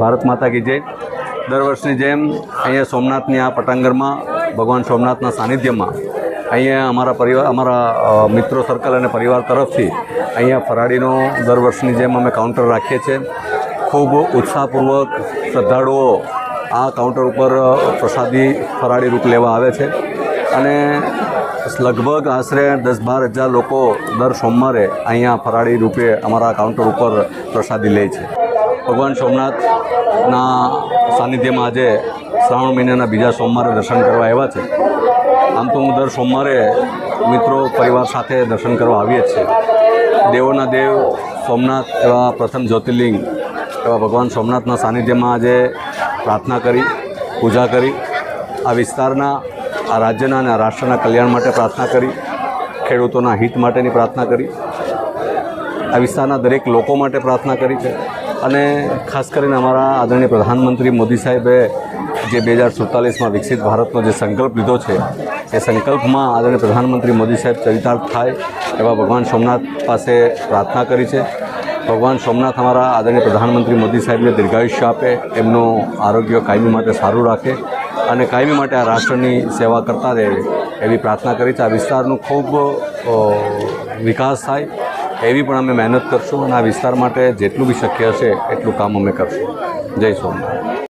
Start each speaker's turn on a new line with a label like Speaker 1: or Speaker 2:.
Speaker 1: ભારત માતા કી જય. દર વર્ષની જેમ અહીંયા સોમનાથની આ પટાંગણમાં ભગવાન સોમનાથના સાનિધ્યમાં અહીંયા અમારા મિત્રો સર્કલ અને પરિવાર તરફથી અહીંયા ફરાળીનો દર વર્ષની જેમ અમે કાઉન્ટર રાખીએ છીએ. ખૂબ ઉત્સાહપૂર્વક શ્રદ્ધાળુઓ આ કાઉન્ટર ઉપર પ્રસાદી ફરાળી રૂપ લેવા આવે છે અને લગભગ આશરે 10-12 હજાર લોકો દર સોમવારે અહીંયા ફરાળી રૂપે અમારા કાઉન્ટર ઉપર પ્રસાદી લે છે. ભગવાન સોમનાથના સાનિધ્યમાં આજે શ્રાવણ મહિનાના બીજા સોમવારે દર્શન કરવા આવ્યા છે. આમ તો હું દર સોમવારે મિત્રો પરિવાર સાથે દર્શન કરવા આવીએ જ છે. દેવોના દેવ સોમનાથ એવા પ્રથમ જ્યોતિર્લિંગ એવા ભગવાન સોમનાથના સાનિધ્યમાં આજે પ્રાર્થના કરી, પૂજા કરી, આ વિસ્તારના, આ રાજ્યના અને આ રાષ્ટ્રના કલ્યાણ માટે પ્રાર્થના કરી, ખેડૂતોના હિત માટેની પ્રાર્થના કરી, આ વિસ્તારના દરેક લોકો માટે પ્રાર્થના કરી છે. અને ખાસ કરીને અમારા આદરણીય પ્રધાનમંત્રી મોદી સાહેબે જે 2047માં વિકસિત ભારતનો જે સંકલ્પ લીધો છે એ સંકલ્પમાં આદરણીય પ્રધાનમંત્રી મોદી સાહેબ ચરિતાર્થ થાય એવા ભગવાન સોમનાથ પાસે પ્રાર્થના કરી છે. ભગવાન સોમનાથ અમારા આદરણીય પ્રધાનમંત્રી મોદી સાહેબને દીર્ઘાયુષ્ય આપે, એમનું આરોગ્ય કાયમી માટે સારું રાખે અને કાયમી માટે આ રાષ્ટ્રની સેવા કરતા રહે એવી પ્રાર્થના કરી છે. આ વિસ્તારનું ખૂબ વિકાસ થાય એવી પણ અમે મહેનત કરશું અને આ વિસ્તાર માટે જેટલું બી શક્ય હશે એટલું કામ અમે કરશું. જય સોમનાથ.